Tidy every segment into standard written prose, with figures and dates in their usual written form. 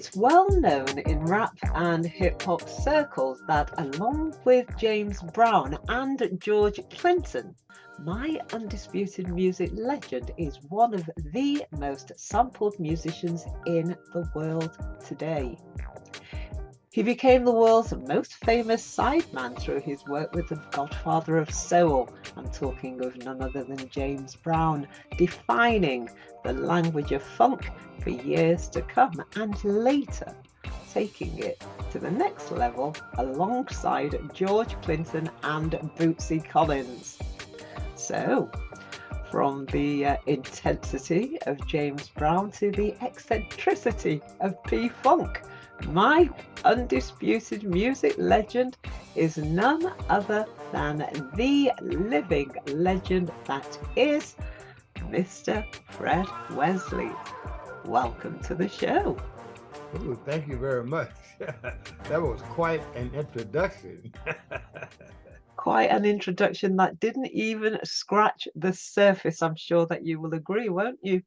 It's well known in rap and hip hop circles that, along with James Brown and George Clinton, my undisputed music legend is one of the most sampled musicians in the world today. He became the world's most famous sideman through his work with the Godfather of Soul. I'm talking of none other than James Brown, defining the language of funk for years to come, and later taking it to the next level alongside George Clinton and Bootsy Collins. So, from the intensity of James Brown to the eccentricity of P-Funk, my undisputed music legend is none other than the living legend that is Mr. Fred Wesley. Welcome to the show. Ooh, thank you very much. That was quite an introduction. Quite an introduction that didn't even scratch the surface. I'm sure that you will agree, won't you?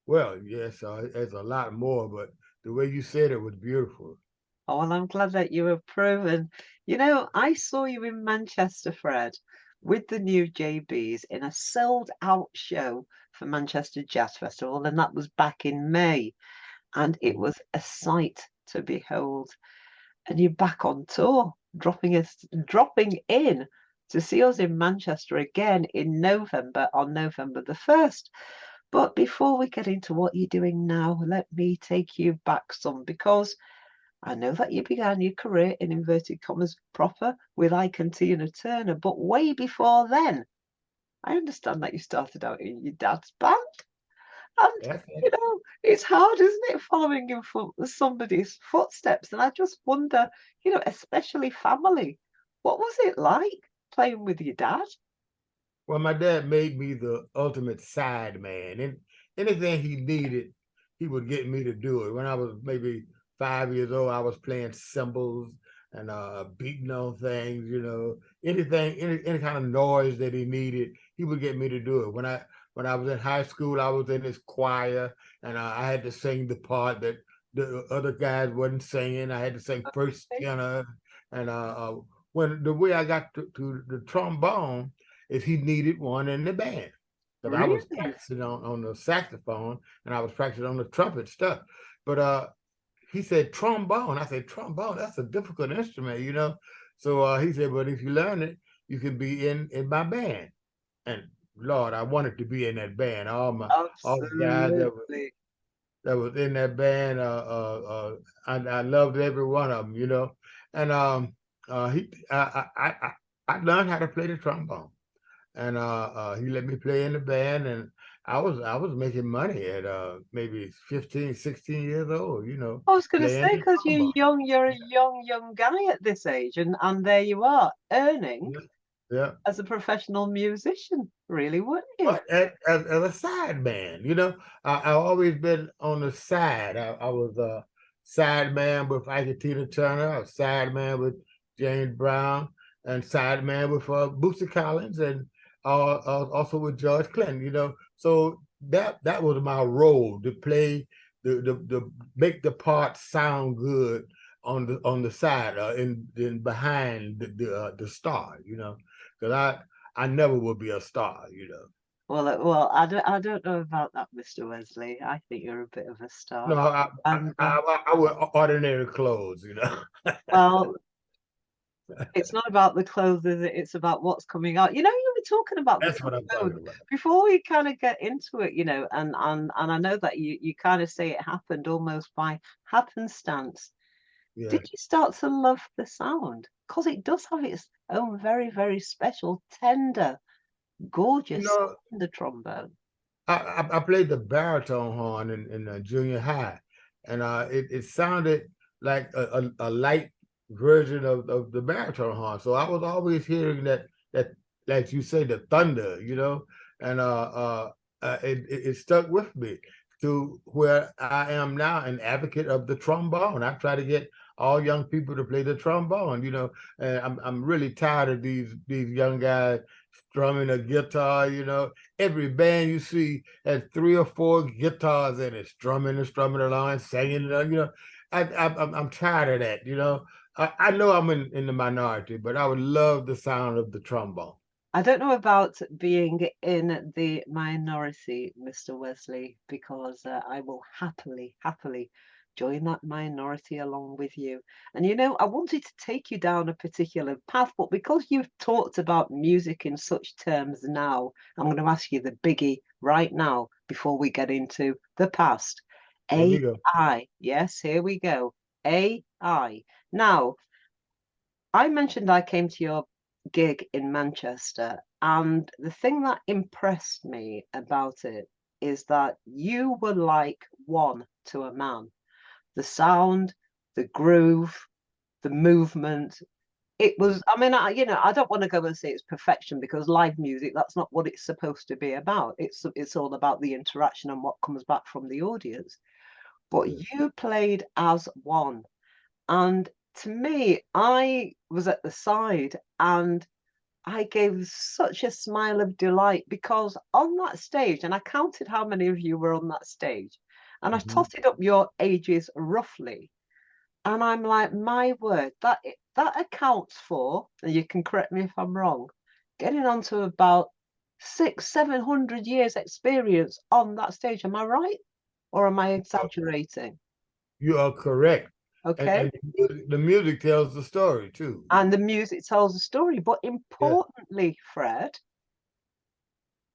Well, yes, there's a lot more, but the way you said it was beautiful. Oh, well, I'm glad that you approve. And, you know, I saw you in Manchester, Fred, with the new JBs in a sold-out show for Manchester Jazz Festival, and that was back in May. And it was a sight to behold. And you're back on tour, dropping in to see us in Manchester again in November, on November the 1st. But before we get into what you're doing now, let me take you back some, because I know that you began your career in inverted commas proper with Ike and Tina Turner, but way before then, I understand that you started out in your dad's band. And, That's you know, it's hard, isn't it, following in somebody's footsteps? And I just wonder, you know, especially family, what was it like playing with your dad? Well, my dad made me the ultimate sideman, and anything he needed, he would get me to do it. When I was maybe 5 years old, I was playing cymbals and beating on things, anything, any kind of noise that he needed, he would get me to do it. When I was in high school, I was in his choir, and I had to sing the part that the other guys wasn't singing. I had to sing first tenor, and when the way I got to the trombone is he needed one in the band. Because I was Really? practicing on the saxophone and I was practicing on the trumpet stuff. But he said trombone. I said trombone. That's a difficult instrument. So he said, but if you learn it, you can be in my band. And Lord, I wanted to be in that band. All the guys Absolutely. that was in that band, I loved every one of them. And I learned how to play the trombone, and he let me play in the band, and I was making money at maybe 15, 16 years old, I was going to playing say, the because trombone. you're a young guy at this age, and there you are earning Yeah. Yeah. as a professional musician, really, wouldn't you? But as a side man, I always been on the side. I was a side man with Ike and Tina Turner, a side man with James Brown, and side man with Bootsy Collins, and also with George Clinton. So that was my role, to play the make the part sound good on the side, in behind the star. Because I never would be a star. Well, I don't know about that, Mr. Wesley. I think you're a bit of a No, star. I, And I wear ordinary clothes. well, it's not about the clothes, is it? It's about what's coming out. You know, you were talking about the That's what I'm talking trombone about. before we kind of get into it, and I know that you kind of say it happened almost by happenstance. Yeah. Did you start to love the sound? Because it does have its own very, very special, tender, You gorgeous know, sound, the trombone. I played the baritone horn in junior high, and it sounded like a light version of the baritone horn. So I was always hearing that like you say, the thunder, and it stuck with me to where I am now, an advocate of the trombone. I try to get all young people to play the trombone. You know, and I'm really tired of these young guys strumming a guitar. You know, every band you see has 3 or 4 guitars in it, strumming and strumming along and singing. You know, I'm tired of that. You know, I know I'm in the minority, but I would love the sound of the trombone. I don't know about being in the minority, Mr. Wesley, because I will happily join that minority along with you. And you know, I wanted to take you down a particular path, but because you've talked about music in such terms now, I'm going to ask you the biggie right now before we get into the past. Here we go. AI. Yes, here we go. AI. Now, I mentioned I came to your gig in Manchester, and the thing that impressed me about it is that you were like one to a man. The sound, the groove, the movement. It was, I mean, I don't want to go and say it's perfection because live music, that's not what it's supposed to be about. It's all about the interaction and what comes back from the audience. But Yeah. you played as one. And to me, I was at the side and I gave such a smile of delight because on that stage, and I counted how many of you were on that stage, and I Mhm. totted up your ages roughly. And I'm like, my word, that accounts for, and you can correct me if I'm wrong, getting on to about 700 years experience on that stage. Am I right? Or am I exaggerating? You are correct. Okay. And the music tells the story too. And the music tells a story. But Yeah. importantly, Fred,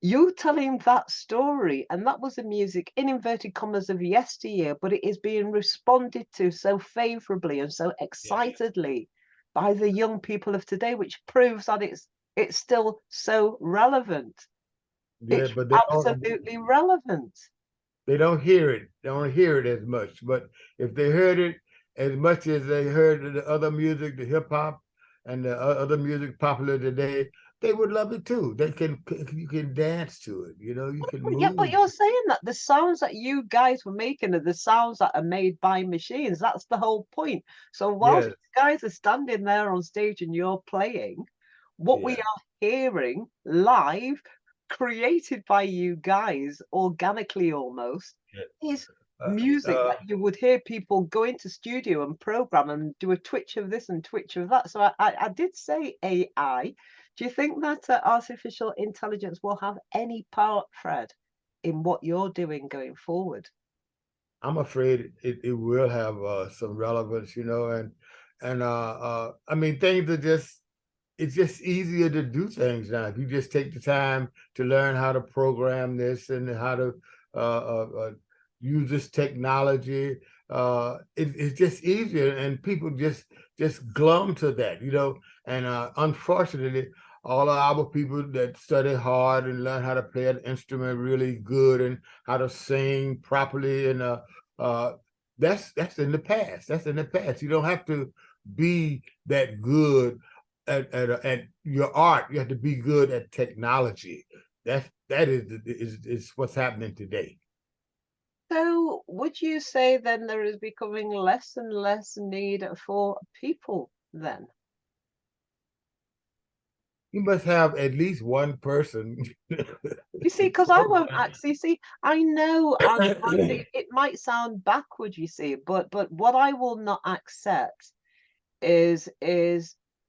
you telling that story, and that was the music in inverted commas of yesteryear, but it is being responded to so favorably and so Yeah. excitedly by the young people of today, which proves that it's still so relevant. Yeah, It's but absolutely relevant. they don't hear it. They don't hear it as much. But if they heard it as much as they heard the other music, the hip hop and the other music popular today, they would love it too. You can dance to it. You know, you can But yeah, but move. you're saying that the sounds that you guys were making are the sounds that are made by machines. That's the whole point. So whilst Yes. you guys are standing there on stage and you're playing, what we Yeah. are hearing live, created by you guys organically almost, Yeah. is Uh, music uh, that you would hear people go into studio and program and do a twitch of this and twitch of that. So I did say AI. Do you think that artificial intelligence will have any part, Fred, in what you're doing going forward? I'm afraid it will have some relevance, you know, I mean things are just it's just easier to do things now. If you just take the time to learn how to program this and how to uh, uh, uh, use this technology, it's just easier, and people just glum to that, you know. And unfortunately, all of our people that study hard and learn how to play an instrument really good and how to sing properly, and uh, that's in the past. That's in the past. You don't have to be that good at your art. You have to be good at technology. That is what's happening today. So would you say then there is becoming less and less need for people then? You must have at least one person You see, to because I won't program. actually see. I know, and it might sound backward, you see, but what I will not accept is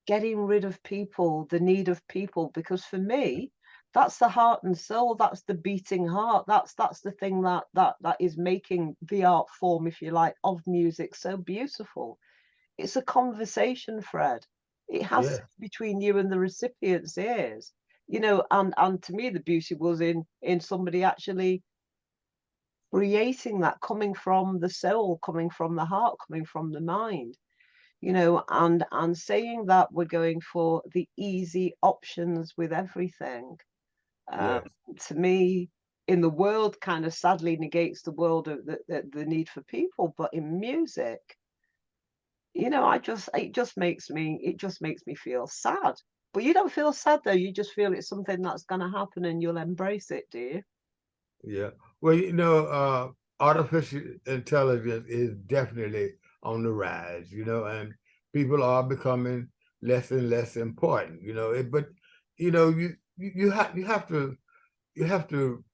getting rid of people, the need of people, because for me, that's the heart and soul. That's the beating heart. That's the thing that is making the art form, if you like, of music so beautiful. It's a conversation, Fred. It has to Yeah, be between you and the recipient's ears, you know. And to me, the beauty was in somebody actually creating that, coming from the soul, coming from the heart, coming from the mind, you know, and saying that we're going for the easy options with everything. Um, yes, to me, in the world, kind of sadly negates the world of the need for people, but in music, you know, it just makes me feel sad. But you don't feel sad though, you just feel it's something that's gonna happen and you'll embrace it, do you? yeah. Well, you know, artificial intelligence is definitely on the rise, you know, and people are becoming less and less important, you know. But you know, you have to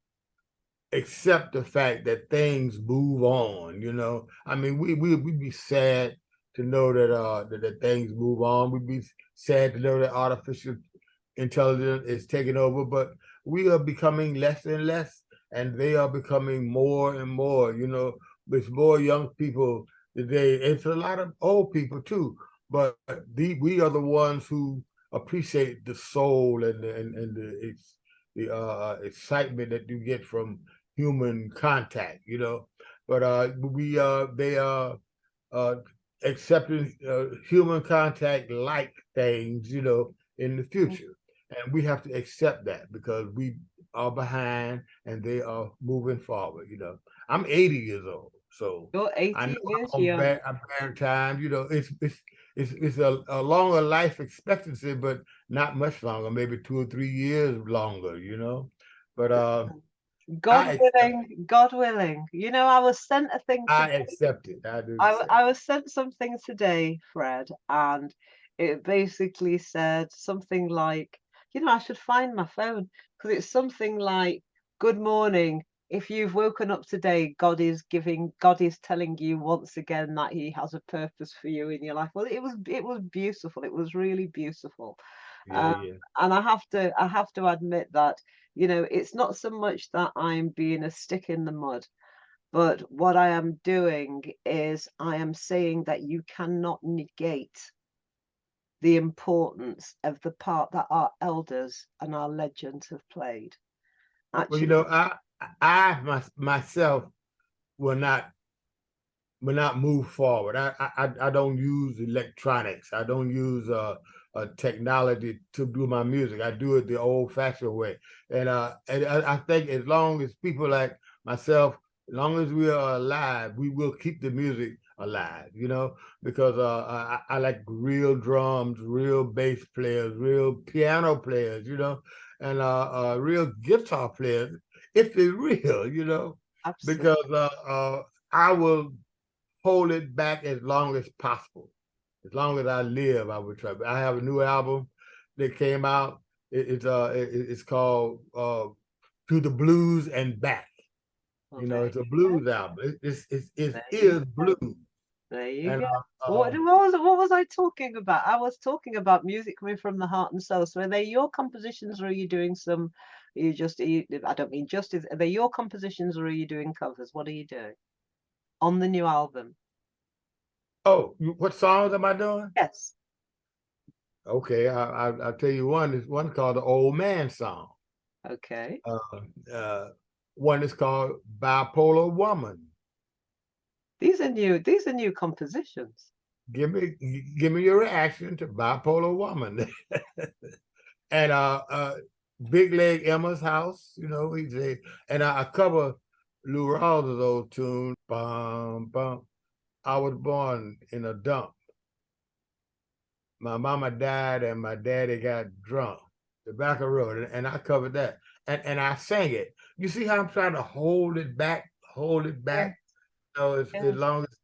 accept the fact that things move on, you know. I mean, we'd be sad to know that things move on. We'd be sad to know that artificial intelligence is taking over, but we are becoming less and less, and they are becoming more and more, you know. With more young people today. It's a lot of old people too, but we are the ones who appreciate the soul and the excitement that you get from human contact, you know. But they are accepting human contact like things, you know, in the future. And we have to accept that because we are behind and they are moving forward, you know. I'm 80 years old, so You're I 80 know years young. I'm bad time, you know. It's a longer life expectancy, but not much longer, maybe 2 or 3 years longer, you know. But God willing, God willing. You know, I was sent a thing I today. accept it. I do I accept was sent something today, Fred, and it basically said something like, you know, I should find my phone because it's something like, "Good morning. If you've woken up today, God is telling you once again that He has a purpose for you in your life." Well, it was beautiful. It was really beautiful. Yeah, Um, yeah. and I have to admit that, you know, it's not so much that I'm being a stick in the mud. But what I am doing is I am saying that you cannot negate the importance of the part that our elders and our legends have played. Well, you Actually, know, myself will not move forward. I don't use electronics. I don't use technology to do my music. I do it the old-fashioned way. And I think as long as people like myself, as long as we are alive, we will keep the music alive. You know, because I like real drums, real bass players, real piano players. You know, and real guitar players if they're real. You know, absolutely. because I will hold it back as long as possible. As long as I live, I would try. I have a new album that came out. It's called "To the Blues and Back." Well, You know, there it's a you go. blues album. It There you is go. blues. There you And go. What was I talking about? I was talking about music coming from the heart and soul. So are they your compositions, or are you doing some? I don't mean just. Are they your compositions, or are you doing covers? What are you doing on the new album? oh, what songs am I doing? Yes. Okay, I'll tell you one. There's one called the Old Man Song. Okay. Uh, uh, One is called Bipolar Woman. These are new. These are new compositions. Give me give me your reaction to Bipolar Woman. And Big Leg Emma's house, you know, and I cover Lou Rawls' old tune, bum bum. I was born in a dump. My mama died and my daddy got drunk. The back of the road, and I covered that, and I sang it. You see how I'm trying to hold it Yeah. back. You know, as Yes. long as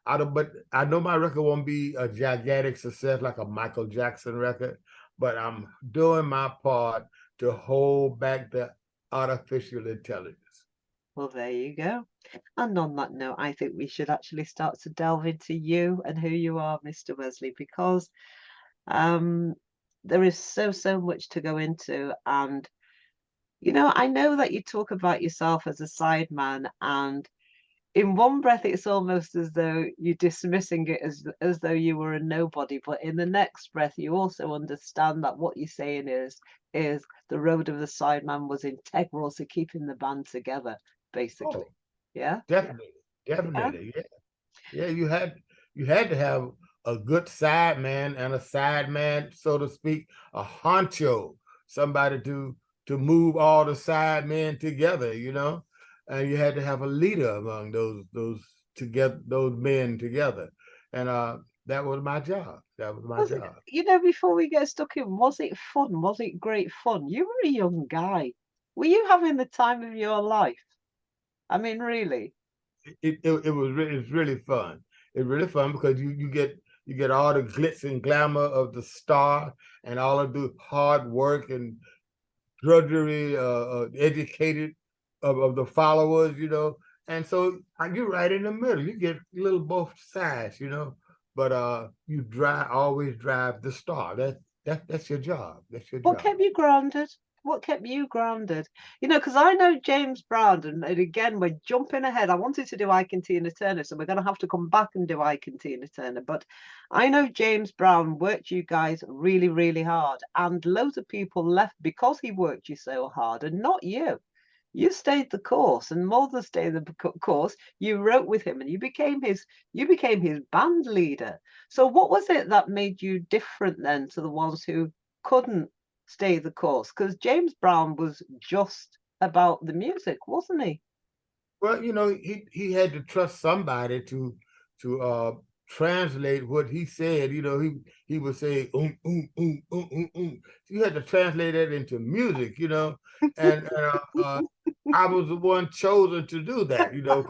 I don't, but I know my record won't be a gigantic success like a Michael Jackson record, but I'm doing my part to hold back the artificial intelligence. Well, there you go. And on that note, I think we should actually start to delve into you and who you are, Mr. Wesley, because um, there is so much to go into. And you know, I know that you talk about yourself as a sideman, and in one breath, it's almost as though you're dismissing it as though you were a nobody. But in the next breath, you also understand that what you're saying is the road of the sideman was integral to keeping the band together, basically. Oh, Yeah. definitely, Yeah. definitely, yeah, yeah. You had to have a good side man and a side man, so to speak, a honcho, somebody to move all the side men together, you know, and you had to have a leader among those men together, and that was my job. That was my Was it, job. you know, before we get stuck in, was it fun? Was it great fun? You were a young guy. Were you having the time of your life? I mean, really? It was really fun. it's really fun because you get all the glitz and glamour of the star and all of the hard work and drudgery, educated of the followers, you know. And so you're right in the middle. You get a little both sides, you know. But you always drive the star. That's your job. That's your What job. kept you grounded? What kept you grounded? You know, because I know James Brown, and again, we're jumping ahead. I wanted to do Ike and Tina Turner, so we're going to have to come back and do Ike and Tina Turner. But I know James Brown worked you guys really, really hard, and loads of people left because he worked you so hard, and not you. You stayed the course, and more than stay the course, you wrote with him, and you became his band leader. So, what was it that made you different then to the ones who couldn't stay the course? Because James Brown was just about the music, wasn't he? Well, you know, he had to trust somebody to translate what he said. You know, he would say You had to translate that into music, you know, and I was the one chosen to do that, you know.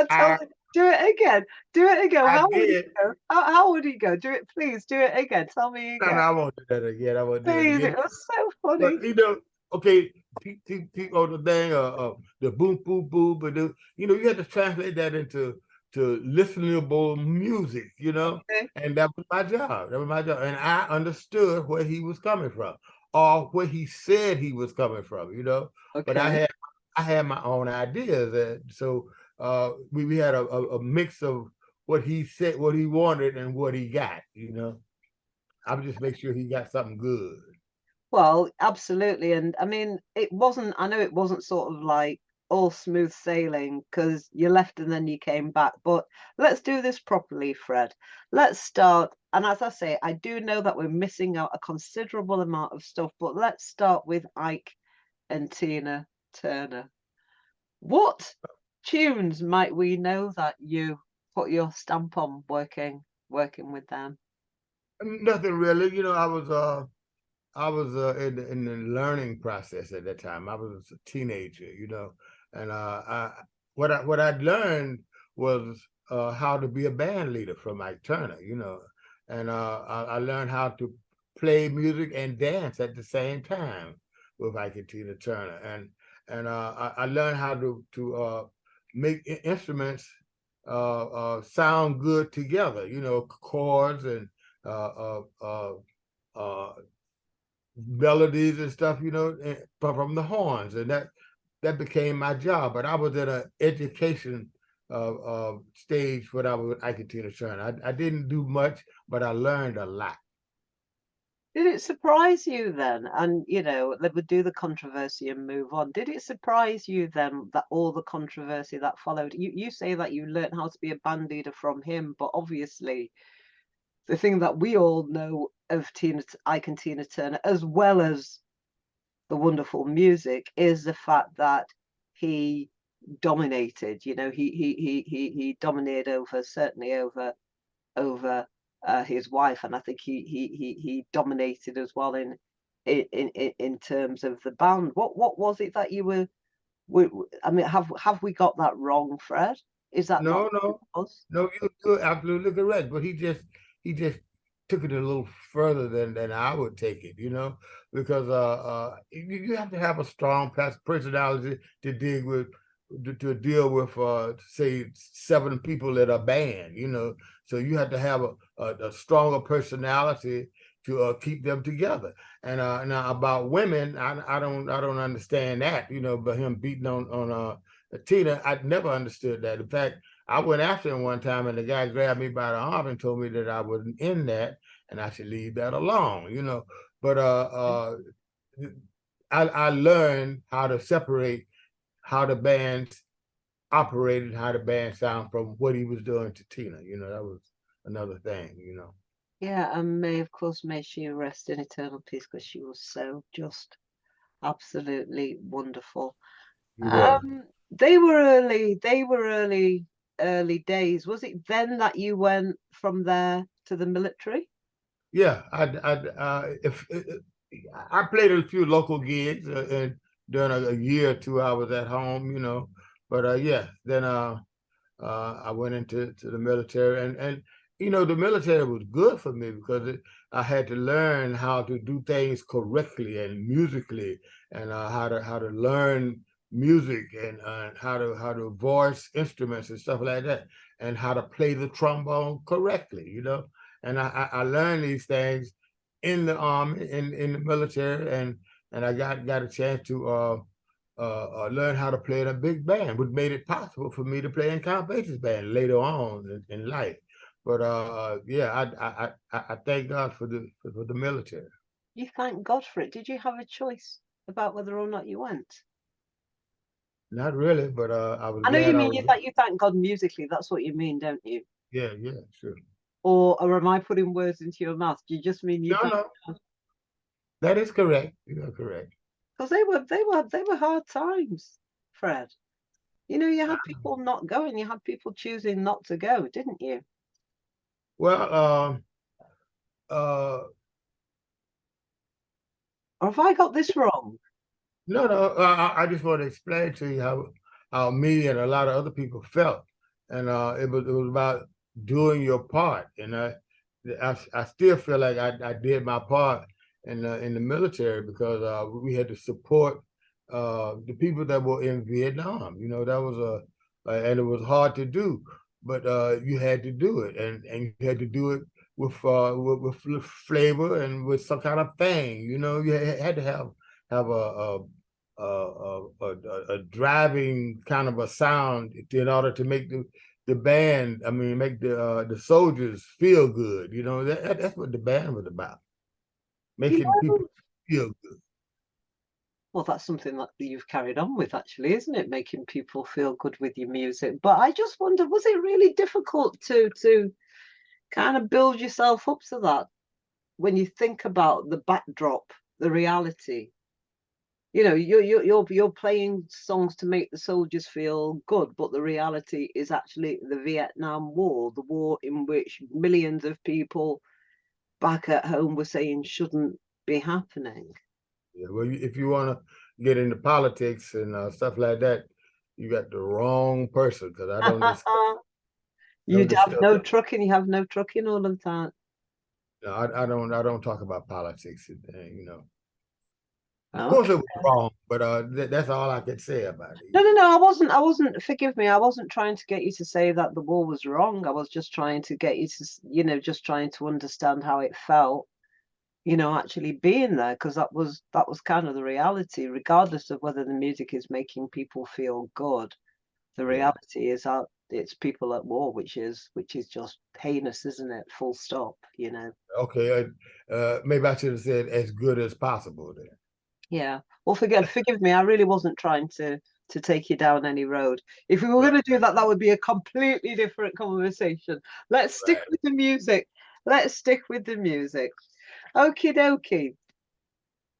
I Do it again. Do it again. I How would he did. go? How would he go? Do it, please. Do it again. Tell me No, again. I won't do that again. I won't do it Please. again. It was so But funny. you know, okay, on the thing, the boom, boom, boom, but you know, you had to translate that into listenable music, you know, Okay. and that was my job. That was my job, and I understood where he was coming from, or where he said he was coming from, you know. But Okay. I had my own ideas, and so we had a mix of what he said, what he wanted, and what he got, you know. I would just make sure he got something good. Well, absolutely. And I mean, I know it wasn't sort of like all smooth sailing because you left and then you came back. But let's do this properly, Fred. Let's start. And as I say, I do know that we're missing out a considerable amount of stuff, but let's start with Ike and Tina Turner. What tunes might we know that you put your stamp on working with them? Nothing really. You know, I was in the learning process at that time. I was a teenager, you know, and what I learned was how to be a band leader from Mike Turner, you know, and I learned how to play music and dance at the same time with Ike and Tina Turner, and I learned how to make instruments sound good together, you know, chords and uh, uh, uh, melodies and stuff, you know, from the horns, and that became my job. But I was at an education stage when I was with Ike and Tina Turner. I didn't do much, but I learned a lot. Did it surprise you then? And you know, they would do the controversy and move on. Did it surprise you then that all the controversy that followed? You say that you learned how to be a band leader from him, but obviously the thing that we all know of Ike and Tina Turner, as well as the wonderful music, is the fact that he dominated. You know, he dominated over, certainly over his wife, and I think he dominated as well in terms of the band. What was it that you were? I mean, have we got that wrong, Fred? Is that not No, what it no, was? no, you're absolutely correct. But he just took it a little further than I would take it, you know, because you have to have a strong personality to deal with say 7 people in a band, you know. So you have to have a stronger personality to keep them together. And now about women, I don't understand that, you know. But him beating on Tina, I never understood that. In fact, I went after him one time, and the guy grabbed me by the arm and told me that I wasn't in that, and I should leave that alone, you know. But I learned how to separate how the band operated, how the band sound from what he was doing to Tina. You know, that was another thing, you know. Yeah, and of course, may she rest in eternal peace because she was so just absolutely wonderful. He was. They were early. They were early days. Was it then that you went from there to the military? Yeah, if I played a few local gigs, and during a year or two I was at home, you know. But yeah, then I went into the military, and you know, the military was good for me because I had to learn how to do things correctly and musically, and how to learn music, and how to voice instruments and stuff like that, and how to play the trombone correctly, you know. And I learned these things in the army, in the military, and I got a chance to learn how to play in a big band, which made it possible for me to play in Count Basie's band later on in life. But yeah, I thank God for the military. You thank God for it. Did you have a choice about whether or not you went? Not really, but I was I know you glad I mean was. you thank God musically. That's what you mean, don't you? Yeah, yeah, sure. Or am I putting words into your mouth? Do you just mean you No, thank no, God? that is correct. You are correct. Because they were hard times, Fred. You know, you had people not going, you had people choosing not to go, didn't you? Well, uh, Or have I got this wrong? no, no. I just want to explain to you how me and a lot of other people felt, and it was about doing your part, and I still feel like I did my part in the military because we had to support the people that were in Vietnam. You know, that was and it was hard to do, but you had to do it, and you had to do it with flavor and with some kind of thing. You know, you had to have a driving kind of a sound in order to make the band, I mean, make the soldiers feel good. You know, that's what the band was about, You making know, people feel good. well, that's something that you've carried on with, actually, isn't it? Making people feel good with your music. But I just wonder, was it really difficult to kind of build yourself up to that when you think about the backdrop, the reality? You know, you're playing songs to make the soldiers feel good, but the reality is actually the Vietnam War, the war in which millions of people back at home were saying shouldn't be happening. Yeah, well, if you want to get into politics and stuff like that, you got the wrong person because I don't You'd have discuss no that. trucking, you have no trucking all of that. No, I don't talk about politics. You know, of course Okay. it was wrong, but that's all I could say about it. No, no, no, I wasn't, forgive me, I wasn't trying to get you to say that the war was wrong. I was just trying to get you to, just trying to understand how it felt, actually being there, because that was kind of the reality, regardless of whether the music is making people feel good. The Yeah. reality is that it's people at war, which is just heinous, isn't it? Full stop, Okay. Maybe I should have said as good as possible then. Yeah. Well, forgive me. I really wasn't trying to take you down any road. If we were Right. going to do that, that would be a completely different conversation. Let's stick Right. with the music. Let's stick with the music. Okie dokie.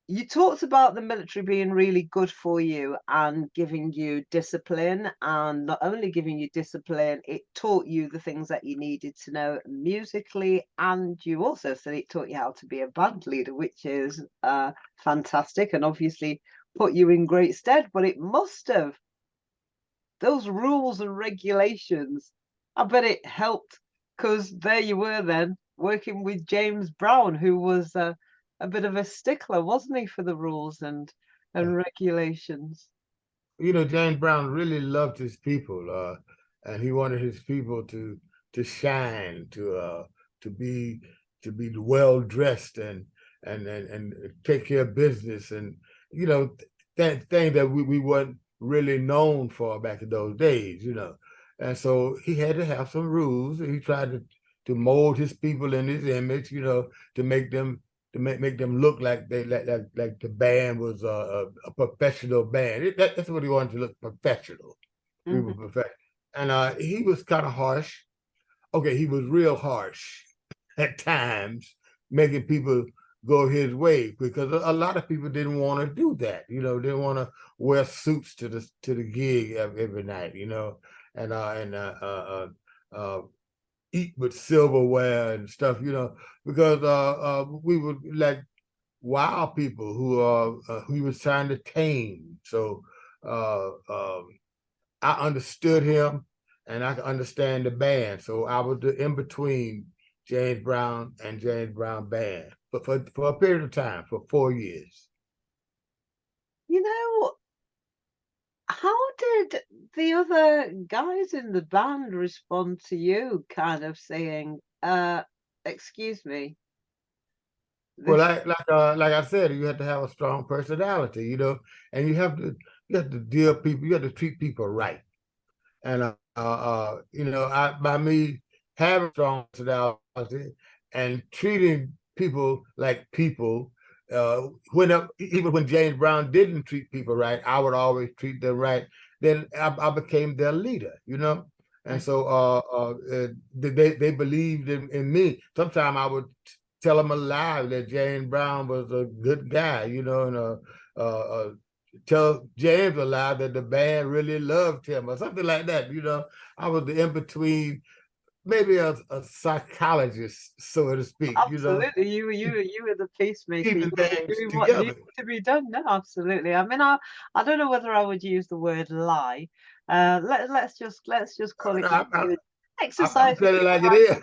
You talked about the military being really good for you and giving you discipline, and not only giving you discipline, it taught you the things that you needed to know musically, and you also said it taught you how to be a band leader, which is fantastic, and obviously put you in great stead. But it must have, those rules and regulations, I bet it helped, because there you were then working with JamesBrown, who was a bit of a stickler, wasn't he, for the rules and regulations? You know, James Brown really loved his people, and he wanted his people to shine, to be to be well dressed and take care of business, and you know that thing that we weren't really known for back in those days, you know. And so he had to have some rules, and he tried to mold his people in his image, you know, to make them make them look like they like the band was a professional band. That's what he wanted to look professional. We were Mhm. professional, and he was kind of harsh. Okay, he was real harsh at times, making people go his way because a lot of people didn't want to do that. You know, didn't want to wear suits to the gig every night. You know, and eat with silverware and stuff, you know, because we were like wild people who he was trying to tame. So I understood him, and I could understand the band. So I was the in between James Brown and James Brown band for a period of time, for 4 years. You know, how did the other guys in the band respond to you kind of saying, excuse me, Well, this like I said, you have to have a strong personality, and you have to deal people, you have to treat people right. And by me having strong personality and treating people like people, even when James Brown didn't treat people right, I would always treat them right. Then I became their leader, and so they believed in me. Sometimes I would tell them a lie that James Brown was a good guy, and tell James a lie that the band really loved him or something like that. I was the in between, maybe a psychologist, so to speak. absolutely you were the peacemaker. You Keeping were things doing what together. needed to be done. No, absolutely. I mean, I don't know whether I would use the word lie. Let's call it I'm exercise telling it like it is.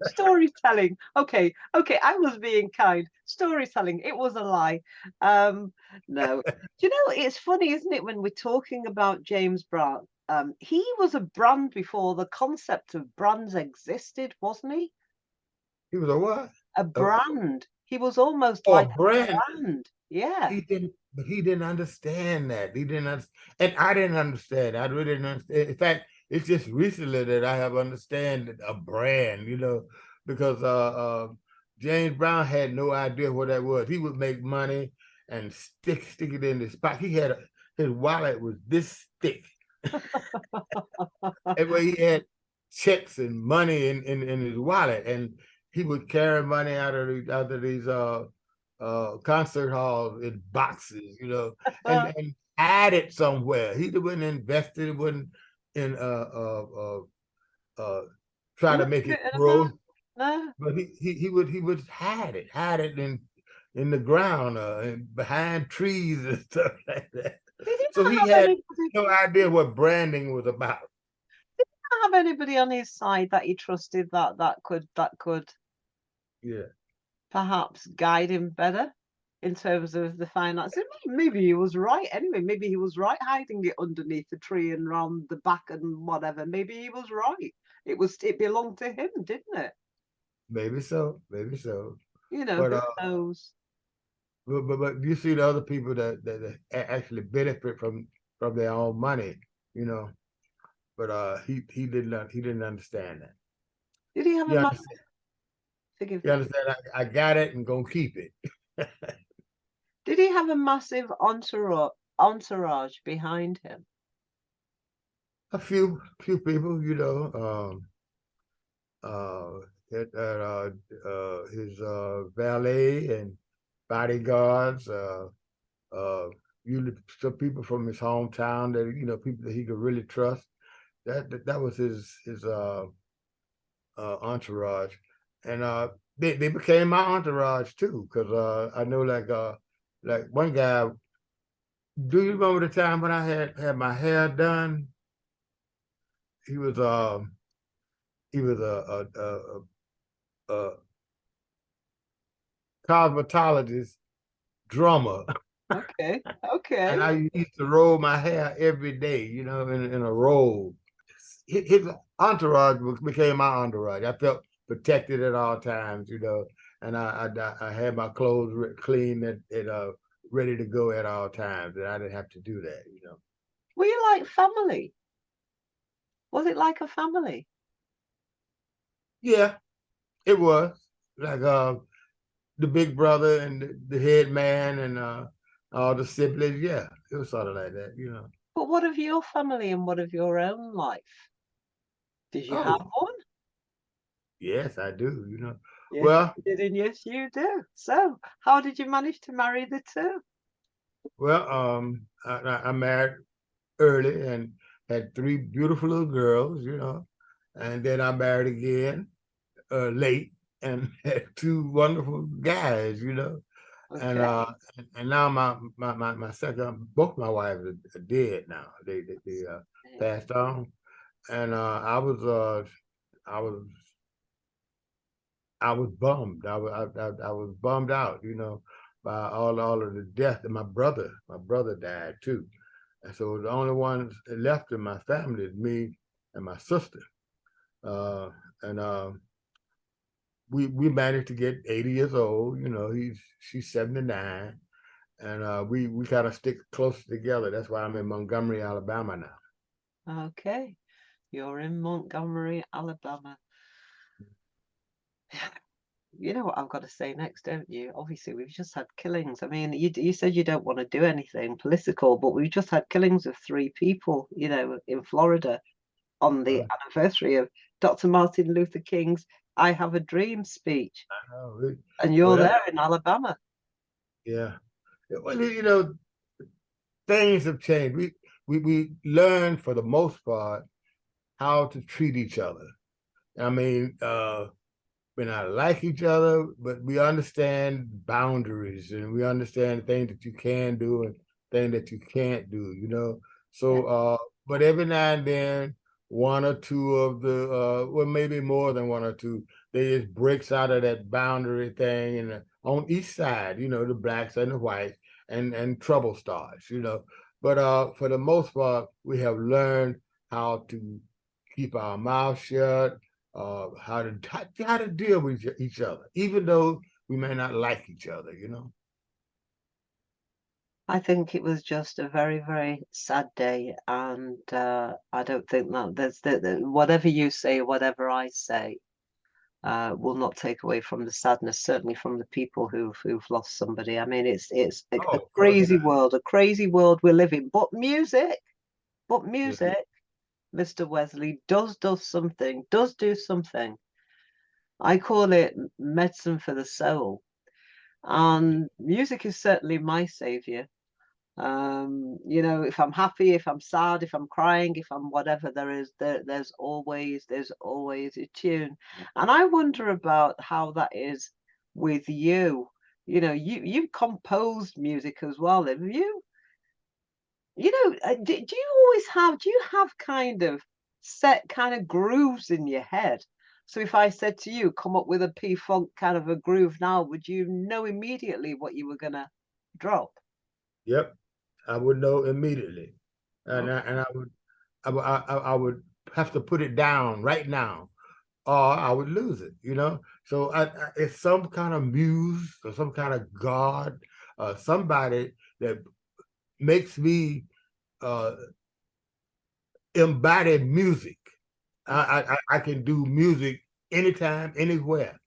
storytelling. Okay, I was being kind. Storytelling, it was a lie. No. Do you know, it's funny, isn't it, when we're talking about James Brown? He was a brand before the concept of brands existed, wasn't he? He was a what? A A, brand. He was almost or like a a brand. brand. Yeah. He didn't understand that. He didn't understand, and I didn't understand. I really didn't understand. In fact, it's just recently that I have understand a brand, because James Brown had no idea what that was. He would make money and stick it in his pocket. His wallet was this thick. And where he had checks and money in his wallet, and he would carry money out of these concert halls in boxes, and hide it somewhere. He wouldn't invest it, wouldn't in try to make it grow, No. but he would hide it in the ground and behind trees and stuff like that. Did he So not he have had anybody? no idea what branding was about. Have anybody on his side that he trusted that could Yeah. perhaps guide him better in terms of the finances? Maybe he was right anyway. Maybe he was right hiding it underneath the tree and round the back and whatever. Maybe he was right. It belonged to him, didn't it? Maybe so, maybe so. You know, But who knows? but you see the other people that actually benefit from their own money, you know. But he didn't understand that. Did he have a You massive, understand? forgive You me? understand? I got it and gonna keep it. Did he have a massive entourage behind him? A few people, uh, his valet and bodyguards, usually some people from his hometown that people that he could really trust. That was his entourage, and they became my entourage too. Because I know like one guy. Do you remember the time when I had my hair done? He was a cosmetologist drummer. Okay, And okay. I used to roll my hair every day, in a roll. His entourage became my entourage. I felt protected at all times, and I had my clothes clean and ready to go at all times, and I didn't have to do that. Were you like family? Was it like a family? Yeah, it was like the big brother and the head man and all the siblings. Yeah, it was sort of like that. But what of your family and what of your own life? Did you have Oh, one? yes, I do. Yes, Well, you did, and yes, you do. So, how did you manage to marry the two? I married early and had three beautiful little girls, and then I married again late and had two wonderful guys. And Okay. uh and now my second, both my wives are dead now. They passed on, and I was I was bummed. I was bummed out, by all of the death. And my brother died too. And so the only ones left in my family is me and my sister. Uh, and we managed to get 80 years old. She's 79, and we kind of stick close together. That's why I'm in Montgomery, Alabama now. Okay, you're in Montgomery, Alabama. You know what I've got to say next, don't you? Obviously, we've just had killings. I mean, you said you don't want to do anything political, but we've just had killings of 3 people, in Florida on the anniversary of Dr. Martin Luther King's I Have a Dream speech. I know. And you're there in Alabama. Yeah. Well, things have changed. We learn for the most part how to treat each other. I mean, we not like each other, but we understand boundaries and we understand things that you can do and things that you can't do. So, but every now and then, one or two of the, well, maybe more than one or two, they just breaks out of that boundary thing, and on each side, the blacks and the whites, and trouble starts. But for the most part, we have learned how to keep our mouth shut, how to deal with each other, even though we may not like each other. I think it was just a very, very sad day, and I don't think that whatever you say, whatever I say, will not take away from the sadness, certainly from the people who've lost somebody. I mean, it's a crazy world, a crazy world we live in. But music, Yeah. Mr. Wesley, does something, does do something. I call it medicine for the soul. And music is certainly my savior. If I'm happy, if I'm sad, if I'm crying, if I'm whatever, there's always a tune. And I wonder about how that is with you. You've composed music as well, have you? Do you have kind of set kind of grooves in your head? So if I said to you, come up with a P-Funk kind of a groove now, would you know immediately what you were gonna drop? Yep, I would know immediately, and Oh, I would have to put it down right now, or I would lose it. So it's some kind of muse or some kind of god, somebody that makes me uh, embody music. I can do music anytime, anywhere.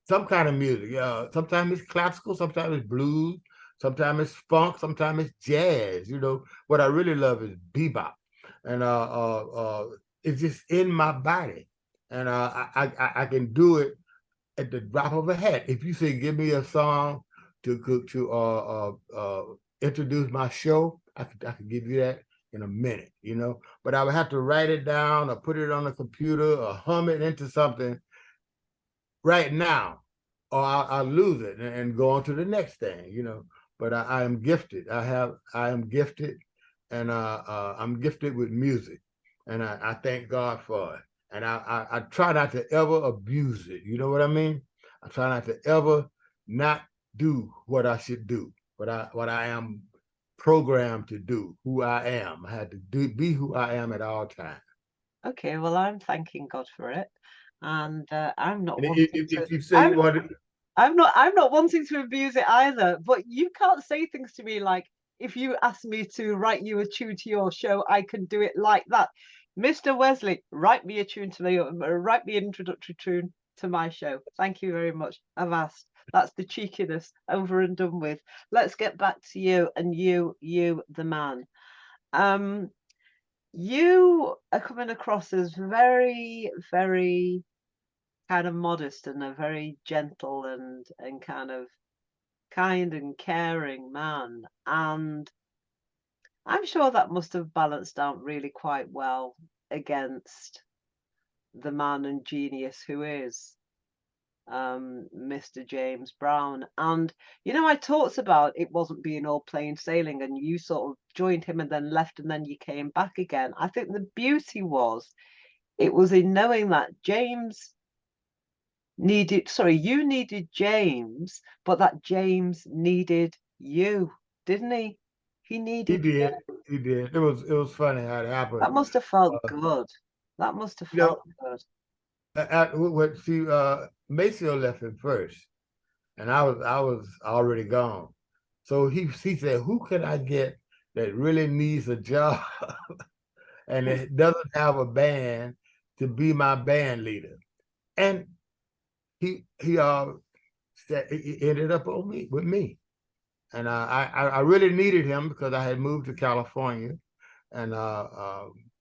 Some kind of music. Sometimes it's classical, sometimes it's blues, sometimes it's funk, sometimes it's jazz. What I really love is bebop, and it's just in my body, and I can do it at the drop of a hat. If you say, "Give me a song to introduce my show," I could give you that in a minute. But I would have to write it down or put it on the computer or hum it into something right now, or I'll lose it and go on to the next thing. But I am gifted. I am gifted, and I'm gifted with music, and I thank God for it. And I try not to ever abuse it. You know what I mean? I try not to ever not do what I should do, what I am programmed to do, who I am. I had to be who I am at all times. okay. Well, I'm thanking God for it, and I'm not And wanting to. if you say you want to, I'm not wanting to abuse it either. But you can't say things to me like, if you ask me to write you a tune to your show, I can do it like that. Mr. Wesley, write me a tune to write me an introductory tune to my show. Thank you very much. I've asked. That's the cheekiness over and done with. Let's get back to you and you, the man. Um, you are coming across as very, very kind of modest and a very gentle and kind of kind and caring man. And I'm sure that must have balanced out really quite well against the man and genius who is Mr. James Brown. And I talked about it wasn't being all plain sailing, and you sort of joined him and then left, and then you came back again. I think the beauty was It was in knowing that you needed James, but that James needed you, didn't he? He He needed did. you. He did. It was funny how it happened. That must have felt Uh, good. That must have you know, felt good. what she Maceo left him first, and I was already gone. So he said, "Who can I get that really needs a job and it doesn't have a band to be my band leader?" And he said he ended up on me with me, and I really needed him because I had moved to California, and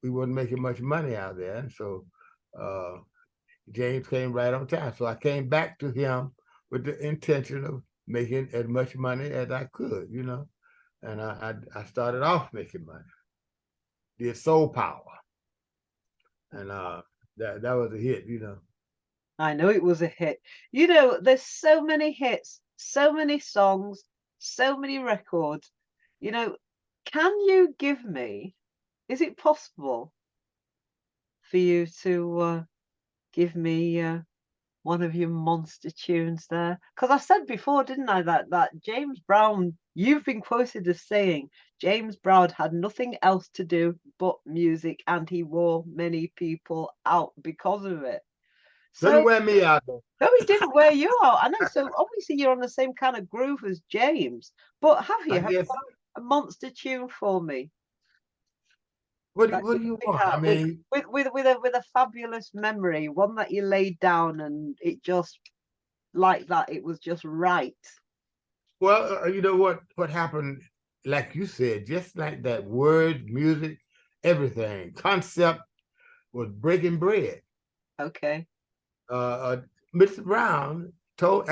we wasn't making much money out there, and so uh, James came right on time. So I came back to him with the intention of making as much money as I could, and I started off making money. Did Soul Power, and that was a hit. I know it was a hit. There's so many hits, so many songs, so many records. Can you give me, is it possible for you to give me one of your monster tunes there? Because I said before, didn't I, that James Brown, you've been quoted as saying James Brown had nothing else to do but music and he wore many people out because of it. Couldn't So, wear me out there. no, he didn't wear you out. I know. So obviously you're on the same kind of groove as James. But have you I got guess. a monster tune for me What do that you, what you do you pick want? I out with mean, a fabulous memory, one that you laid down and it just like that, it was just right. well, you know what happened, like you said, just like that, word, music, everything, concept was breaking bread. Okay. Uh, uh, Mr. Brown told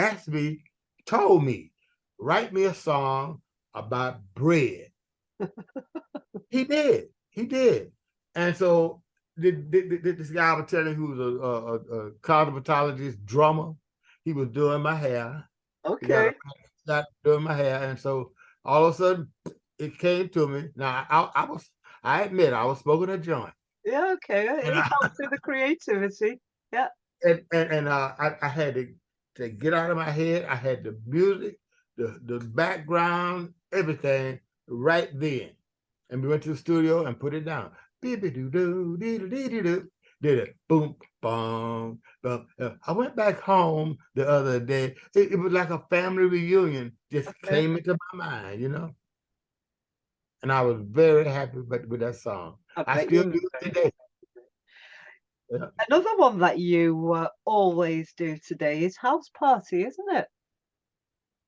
me, write me a song about bread. He did. And so this guy I was telling you, who was a cosmetologist drummer, he was doing my hair. He got Okay. doing my hair, and so all of a sudden it came to me. Now I admit I was smoking a joint, Yeah, okay. and It helps with the creativity. Yeah. I had to get out of my head. I had the music, the background, everything right then, and we went to the studio and put it down. Did it boom boom boom. I went back home the other day. It was like a family reunion just Okay. came into my mind. And I was very happy with that song. I I bet still you. do it today. Yeah. Another one that you always do today is house party, isn't it?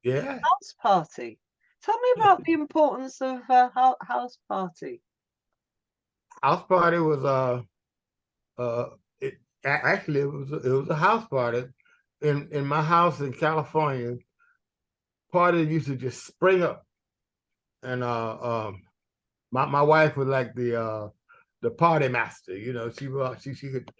Yeah. House party. Tell me about the importance of house party. House party was uh it actually it was a house party in my house in California. Party used to just spring up, and my wife was like the party master. She could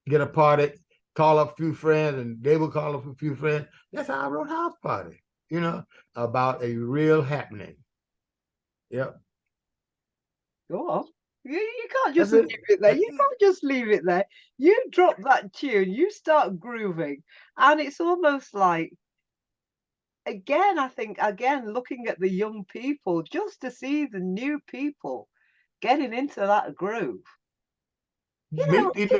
get a party, call up a few friends, and they would call up a few friends. That's how I wrote house party. You know, about a real happening. Yep, Go on. You can't that's just leave it. it there. That's You it. can't just leave it there. You drop that tune, you start grooving, and it's almost like, again, I think, again, looking at the young people, just to see the new people getting into that groove. Me, it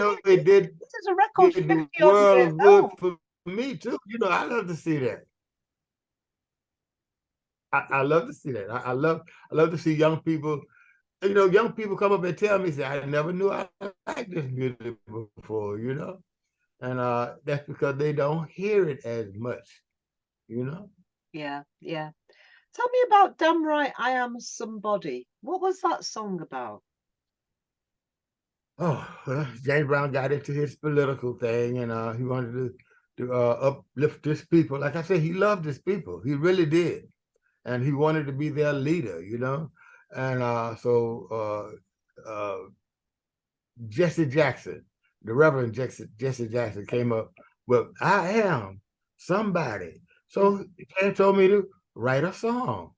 This is a record did the 50 odd world years of good old. for me too. I love to see that. I love to see that. I love to see young people. Young people come up and tell me, say, I never knew I liked this music before. And that's because they don't hear it as much, you know. Yeah, yeah. Tell me about Damn Right I Am Somebody. What was that song about? Oh, well, James Brown got into his political thing, and he wanted to uplift his people. Like I said, he loved his people. He really did, and he wanted to be their leader. And so Jesse Jackson, the Reverend Jesse Jackson, came up with "I Am Somebody." So he came and told me to write a song.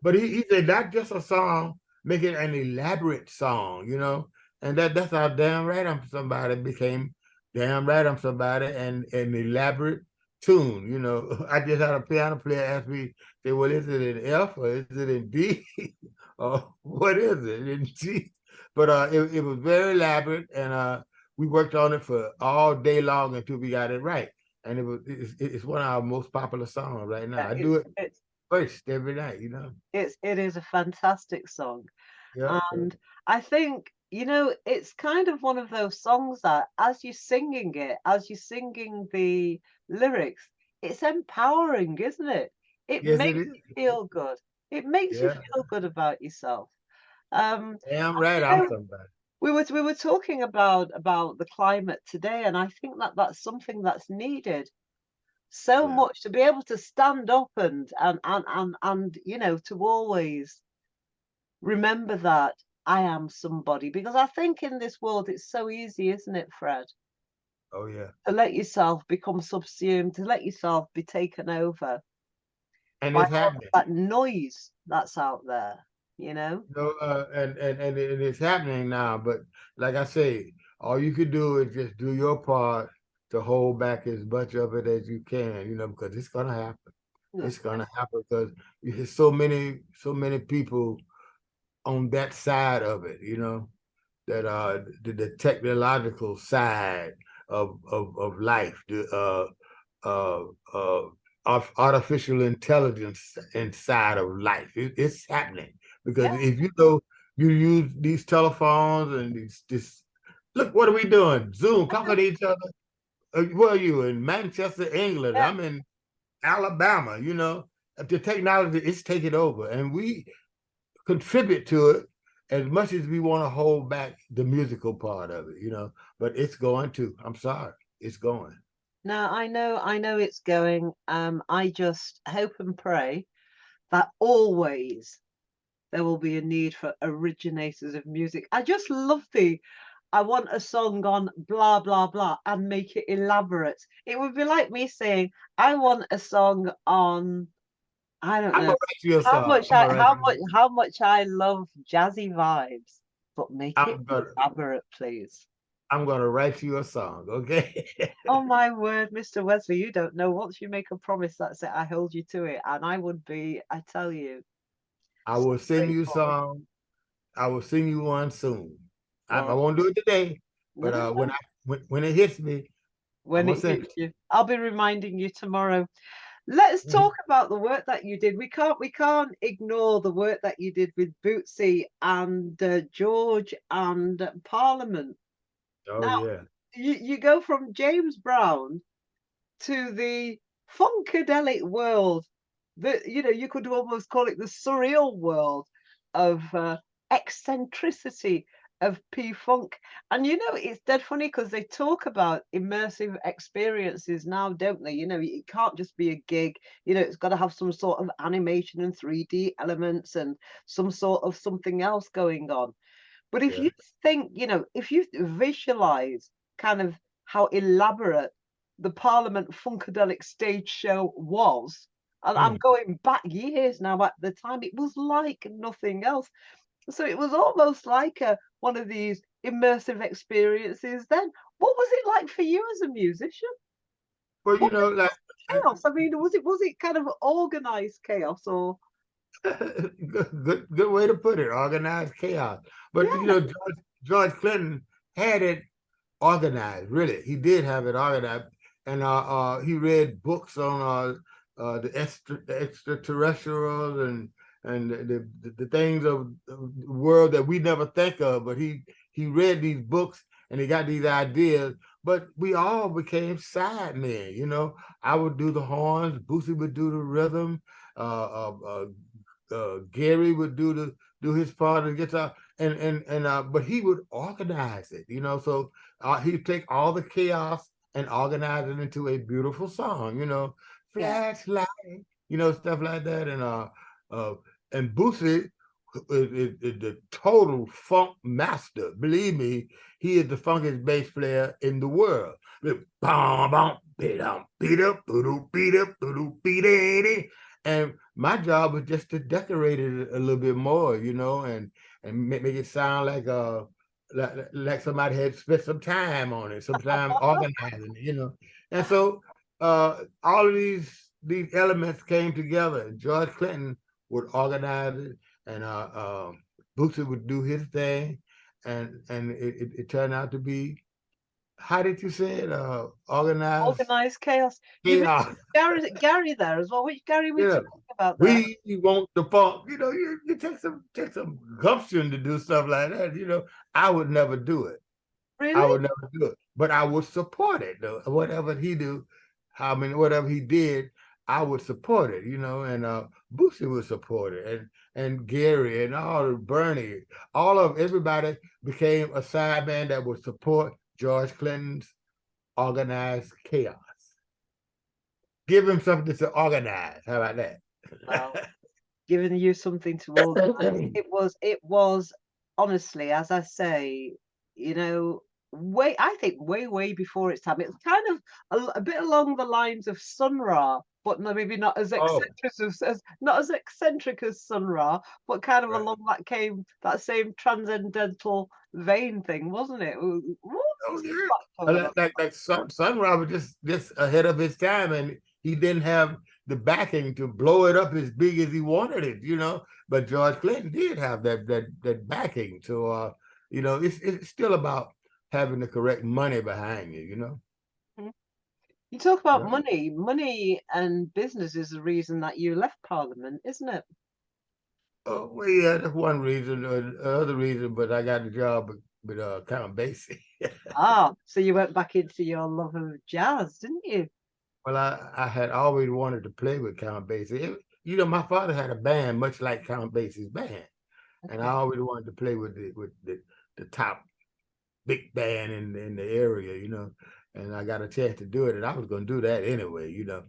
But he said not just a song, make it an elaborate song, And that's how damn right I'm somebody became damn right I'm somebody and an elaborate tune. You know, I just had a piano player ask me, say, well, is it in F or is it in D? Or what is it in G? But it was very elaborate, and we worked on it for all day long until we got it right. And it's one of our most popular songs right now. Yeah, I do it first every night, you know. it is a fantastic song. Yeah. And I think, you know, it's kind of one of those songs that as you're singing it, as you're singing the lyrics, it's empowering, isn't it? It Yes, it makes is. you feel good. It makes you Yeah. feel good about yourself. Um, Damn and, right you I'm know, somebody. we were talking about the climate today, and I think that that's something that's needed so Yeah. much to be able to stand up and you know, to always remember that I am somebody, because I think in this world it's so easy, isn't it, Fred, Oh yeah. to let yourself become subsumed, to let yourself be taken over And by it's all happening. that noise that's out there, you know? No, and it's happening now. But like I say, all you can do is just do your part to hold back as much of it as you can, you know, because it's gonna happen. Yeah, It's gonna happen because there's so many people on that side of it, you know, that the technological side of life, the uh uh of artificial intelligence inside of life. It's happening because yeah, if you know you use these telephones and these this look, what are we doing? Zoom, talking to each other. Where are you? In Manchester, England. yeah. I'm in Alabama, you know. The technology is taking over and we contribute to it as much as we want to hold back the musical part of it, you know, but it's going to. I'm sorry, it's going. No, I know it's going. I just hope and pray that always there will be a need for originators of music. I just love I want a song on blah blah blah and make it elaborate. It would be like me saying, I want a song on, I don't I'm know, gonna write you a song. I'm gonna write you. how much I love jazzy vibes, but make it I'm gonna. elaborate, please. I'm gonna write you a song. Okay. Oh my word, Mr. Wesley, you don't know. Once you make a promise, that's it. I hold you to it. And I would be, I tell you, I so will sing you a grateful. song. I will sing you one soon. I Well, won't do it today, no, but no, when no. when it hits me, I'm When gonna it sing hits it. you, I'll be reminding you tomorrow. Let's talk Mhm. about the work that you did. We can't ignore the work that you did with Bootsy and George and Parliament. Oh Now, yeah. you go from James Brown to the funkadelic world that, you know, you could almost call it the surreal world of eccentricity of P-Funk. And you know, it's dead funny because they talk about immersive experiences now, don't they? You know, it can't just be a gig, you know, it's got to have some sort of animation and 3D elements and some sort of something else going on. But if Yeah. you think, you know, if you visualize kind of how elaborate the Parliament Funkadelic stage show was, and I'm Mm. going back years now at the time, it was like nothing else. So it was almost like one of these immersive experiences then. What was it like for you as a musician? Well, you What know, was like chaos? I mean, was it kind of organized chaos or good way to put it, organized chaos. But you yeah, know, George Clinton had it organized. Really, he did have it organized, and he read books on the extraterrestrials and the things of the world that we never think of. But he read these books and he got these ideas. But we all became sidemen. You know, I would do the horns, Bootsy would do the rhythm. Gary would do his part of the guitar, and but he would organize it, you know. So he'd take all the chaos and organize it into a beautiful song, you know, yeah, flashlight, you know, stuff like that, uh and Boosie is the total funk master. Believe me, he is the funkiest bass player in the world. And my job was just to decorate it a little bit more, you know, and make it sound like like somebody had spent some time on it, some time organizing it, you know. And so all of these elements came together. And George Clinton would organize it, and Bootsy would do his thing, and it turned out to be, how did you say it? Organized chaos. You Chaos. mentioned Gary there as well. Which Gary were you Yeah. talking about there? We want the funk. You know, you take some gumption to do stuff like that. You know, I would never do it. I Really? would never do it, but I would support it though. Whatever he do, I mean, whatever he did, I would support it. You know, and Boosie would support it, and Gary and all of Bernie, all of everybody became a sideman that would support George Clinton's organized chaos. Give him something to organize. How about that? Wow. Giving you something to organize. It was honestly, as I say, you know, I think way before its time. It's kind of a bit along the lines of Sun Ra, but maybe not as eccentric as eccentric as Sun Ra, but kind of Right. along that same transcendental vein thing, wasn't it? Oh yeah, like Sun Ra was just ahead of his time, and he didn't have the backing to blow it up as big as he wanted it, you know. But George Clinton did have that backing, so you know, it's still about having the correct money behind you, you know. You talk about Yeah. money and business is the reason that you left Parliament, isn't it? Oh well, yeah, that's one reason. Other reason, but I got the job with Count Basie. Ah, so you went back into your love of jazz, didn't you? Well, I had always wanted to play with Count Basie. You know, my father had a band much like Count Basie's band, and I always wanted to play with the top big band in the area, you know. And I got a chance to do it, and I was going to do that anyway, you know.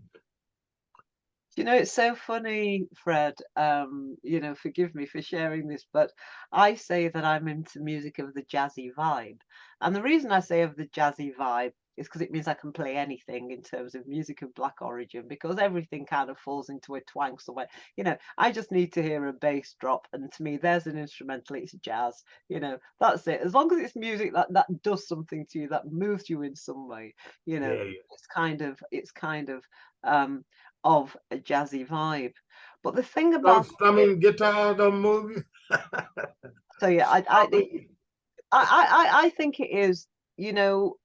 You know, it's so funny, Fred. You know, forgive me for sharing this, but I say that I'm into music of the jazzy vibe. And the reason I say of the jazzy vibe is because it means I can play anything in terms of music of black origin, because everything kind of falls into a twang somewhere. You know, I just need to hear a bass drop, and to me, there's an instrumental, it's jazz. You know, that's it. As long as it's music that does something to you, that moves you in some way, you know, Yeah, yeah. it's kind of a jazzy vibe. But the thing So about strumming guitar don't move you? so yeah, Strumming? I think it is, you know,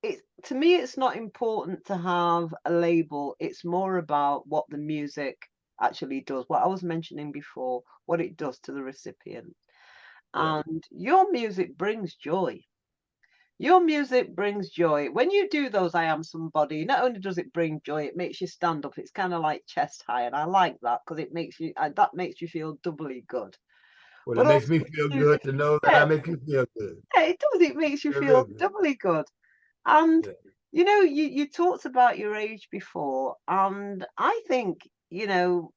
it to me it's not important to have a label. It's more about what the music actually does. What I was mentioning before, what it does to the recipient. Yeah. And your music brings joy. Your music brings joy. When you do those I Am Somebody, not only does it bring joy, it makes you stand up. It's kind of like chest high, and I like that because it makes you that makes you feel doubly good. Well, it But makes also me the feel music, good to know that I yeah, make you feel good. yeah, it does. It makes you Feel real feel good. doubly good. And Yeah. you know, you talked about your age before, and I think, you know,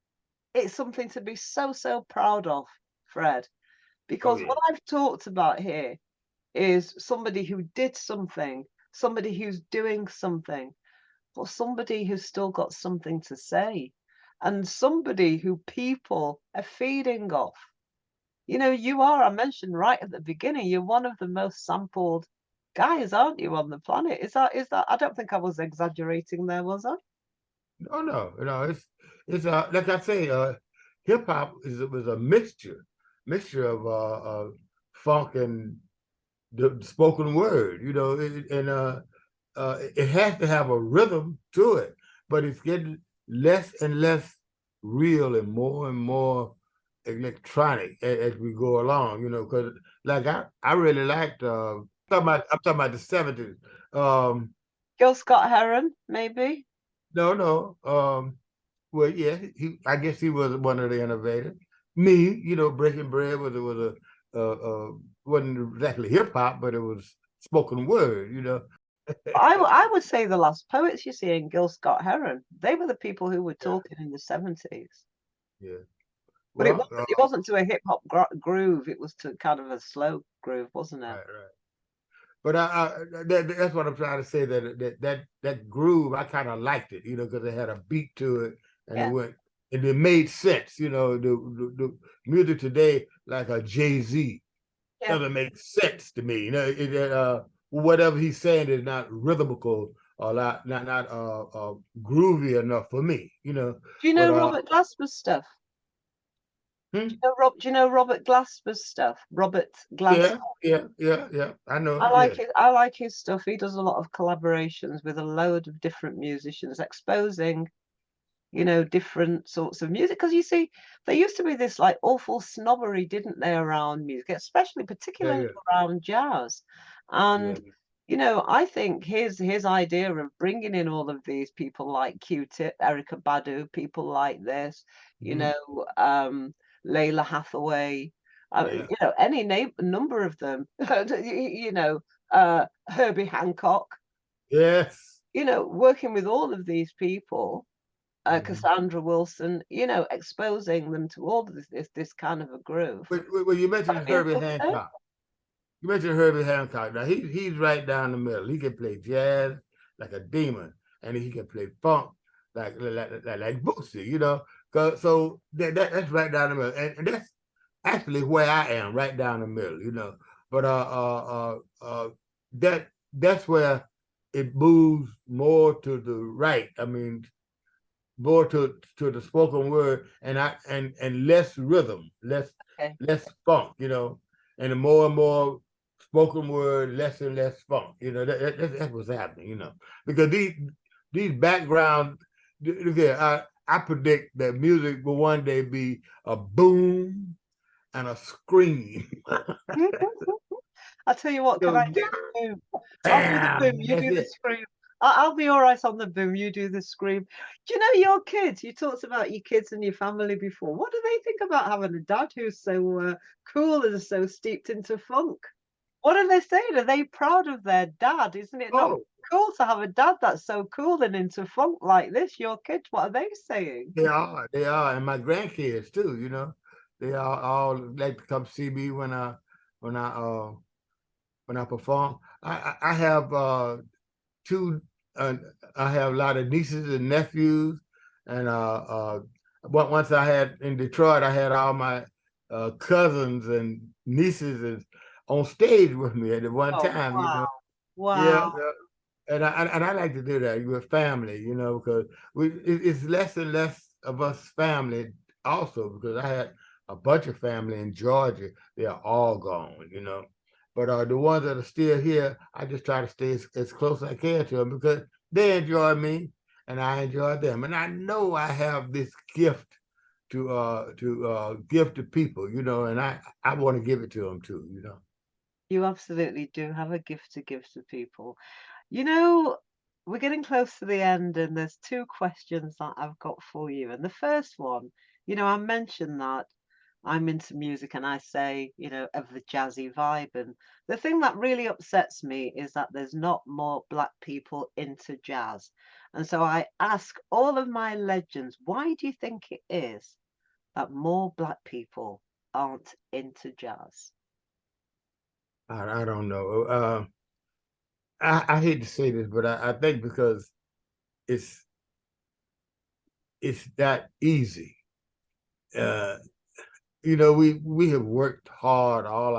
it's something to be so proud of, Fred, Oh because yeah. what I've talked about here is somebody who did something, somebody who's doing something, but somebody who's still got something to say, and somebody who people are feeding off. You know, I mentioned right at the beginning, you're one of the most sampled guys, aren't you, on the planet? Is that, I don't think I was exaggerating there, was I? Oh no, it's like I say, hip hop was a mixture of funk and the spoken word, you know, it has to have a rhythm to it, but it's getting less and less real and more electronic as we go along, you know, because like I really liked I'm talking about the 70s. Gil Scott Heron, maybe? No, well, yeah, I guess he was one of the innovators. Me, you know, breaking bread was wasn't exactly hip hop, but it was spoken word, you know. I would say the last poets you see in Gil Scott Heron, they were the people who were Yeah, talking in the 70s. yeah. But it Well, wasn't, it wasn't to a hip hop groove, it was to kind of a slow groove, wasn't it? right. But that's what I'm trying to say. That groove, I kind of liked it, you know, because it had a beat to it, and Yeah. it made sense, you know. The music today, like a Jay-Z. doesn't make sense to me. You know, whatever he's saying is not rhythmical or not groovy enough for me. You know, Do you but know Robert Glasper's stuff? hmm? Do you know Robert Glasper's stuff? Robert Glasper. Yeah. I know. I like his stuff. He does a lot of collaborations with a load of different musicians, exposing, you know, different sorts of music. Because you see, there used to be this like awful snobbery, didn't there, around music, especially particularly around jazz. And you know, I think his idea of bringing in all of these people like Q-Tip, Erica Badu, people like this, you know, Layla Hathaway, you know, any number of them, you know, Herbie Hancock, Yes. you know, working with all of these people, Cassandra Wilson, you know, exposing them to all of this kind of a groove. Well, you mentioned Herbie Hancock. You mentioned Herbie Hancock. Now he's right down the middle. He can play jazz like a demon, and he can play funk like Bootsy. You know, so that's right down the middle, and that's actually where I am, right down the middle. You know, but that's where it moves more to the right. I mean, more to the spoken word and less rhythm, less funk, you know, and the more and more spoken word, less and less funk. You know, that's what's happening, you know, because these background, I predict that music will one day be a boom and a scream. I'll tell you what, can I do the boom? I'll do the boom, you do the scream. I'll be all right on the boom, you do the scream. Do you know your kids? You talked about your kids and your family before. What do they think about having a dad who's so cool and so steeped into funk? What are they saying? Are they proud of their dad? Isn't it not cool to have a dad that's so cool and into funk like this? Your kids, what are they saying? They are, and my grandkids too. You know, they all like to come see me when I perform. I have two. I have a lot of nieces and nephews, and once I had in Detroit, I had all my cousins and nieces on stage with me at one time. Wow. You know, Wow. And I like to do that with family, you know, because it's less and less of us family also, because I had a bunch of family in Georgia. They are all gone, you know. But the ones that are still here, I just try to stay as close as I can to them because they enjoy me and I enjoy them. And I know I have this gift to give to people, you know, and I want to give it to them too, you know. You absolutely do have a gift to give to people. You know, we're getting close to the end, and there's two questions that I've got for you. And the first one, you know, I mentioned that I'm into music and I say, you know, of the jazzy vibe. And the thing that really upsets me is that there's not more Black people into jazz. And so I ask all of my legends, why do you think it is that more Black people aren't into jazz? I don't know. I hate to say this, but I think because it's that easy. Uh, you know, we have worked hard all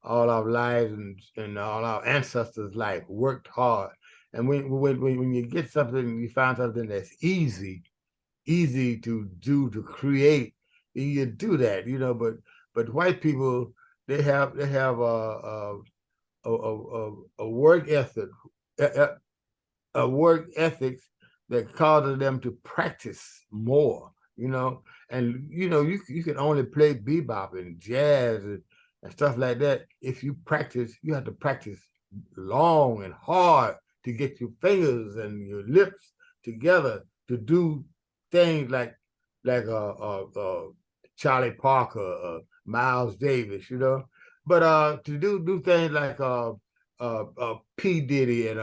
our lives and all our ancestors' life worked hard, and when you get something, you find something that's easy to do to create, you do that, you know. But white people they have a work ethic, a work ethics that causes them to practice more, you know. And you know, you can only play bebop and jazz and stuff like that if you practice. You have to practice long and hard to get your fingers and your lips together to do things like Charlie Parker, Miles Davis, you know. But to do things like P Diddy and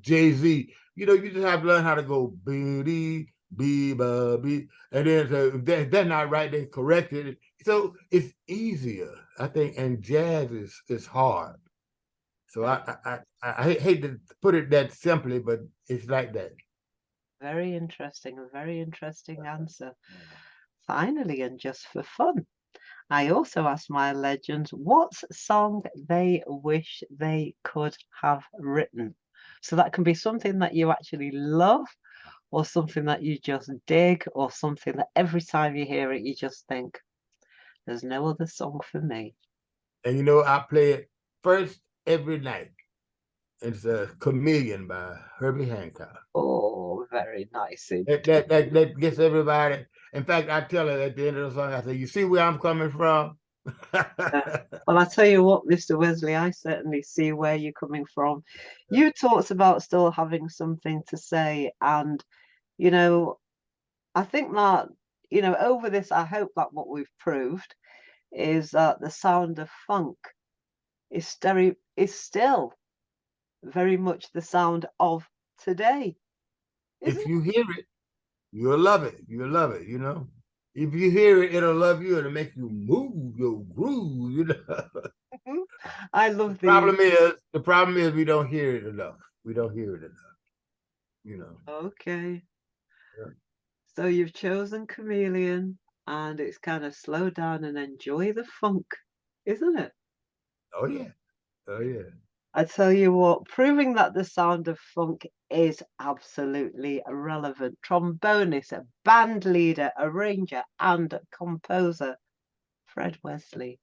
Jay-Z, you know, you just have to learn how to go booty, bee, and then so if they're not right, they correct it. So it's easier, I think, and jazz is hard. So I hate to put it that simply, but it's like that. Very interesting, a very interesting answer. Finally, and just for fun, I also asked my legends what song they wish they could have written. So that can be something that you actually love, or something that you just dig, or something that every time you hear it, you just think, there's no other song for me. And you know, I play it first every night. It's a Chameleon by Herbie Hancock. Oh, very nice. That gets everybody. In fact, I tell her at the end of the song, I say, you see where I'm coming from? Well, I tell you what, Mr. Wesley, I certainly see where you're coming from. You talked about still having something to say, and you know, I think that, you know, over this, I hope that what we've proved is that the sound of funk is still very much the sound of today. If you hear it, you'll love it. You'll love it, you know. If you hear it, it'll love you. It'll make you move your groove, you know. I love the problem is we don't hear it enough. We don't hear it enough, you know. Okay. Yeah. So you've chosen Chameleon, and it's kind of slow down and enjoy the funk, isn't it? Oh yeah. Oh yeah. I tell you what, proving that the sound of funk is absolutely relevant. Trombonist, a band leader, arranger, and composer, Fred Wesley.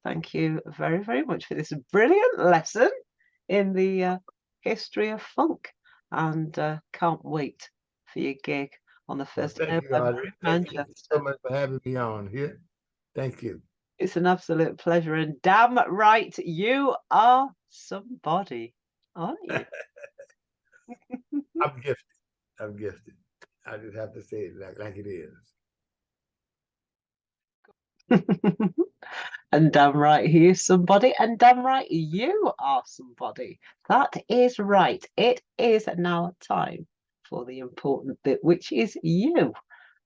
Thank you very, very much for this brilliant lesson in the history of funk, and can't wait for your gig on the 1st of November in Manchester. Thank you so much for having me on here. Thank you. It's an absolute pleasure, and damn right you are somebody, aren't you? I'm gifted. I'm gifted. I just have to say it like it is. And damn right he is somebody, and damn right you are somebody. That is right. It is now time for the important bit, which is you.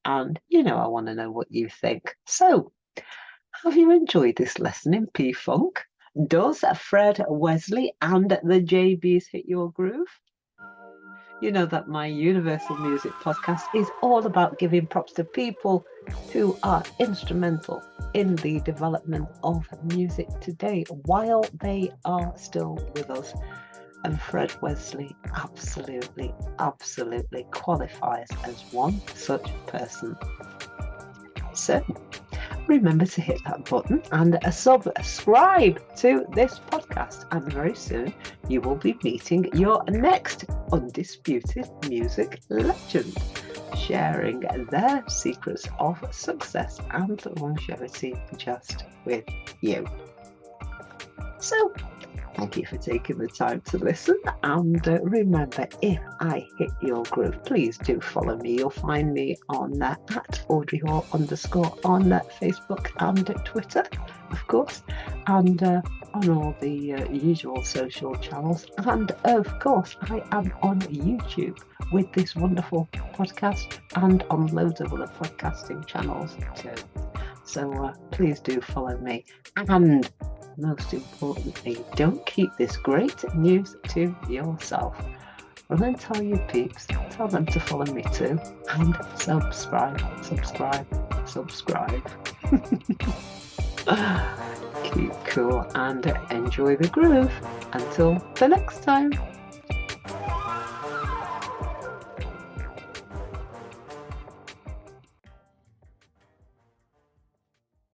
And you know, I want to know what you think. So, have you enjoyed this lesson in P-Funk? Does Fred Wesley and the JBs hit your groove? You know that my Universal Music podcast is all about giving props to people who are instrumental in the development of music today while they are still with us. And Fred Wesley absolutely qualifies as one such person. So, remember to hit that button and subscribe to this podcast, and very soon you will be meeting your next undisputed music legend, sharing their secrets of success and longevity just with you. So, thank you for taking the time to listen, and remember, if I hit your groove, please do follow me. You'll find me on at Audrey Hall _ on Facebook and Twitter, of course, and on all the usual social channels. And of course, I am on YouTube with this wonderful podcast, and on loads of other podcasting channels too. So please do follow me, and most importantly, don't keep this great news to yourself. Run and tell your peeps, tell them to follow me too, and subscribe. Keep cool and enjoy the groove. Until the next time.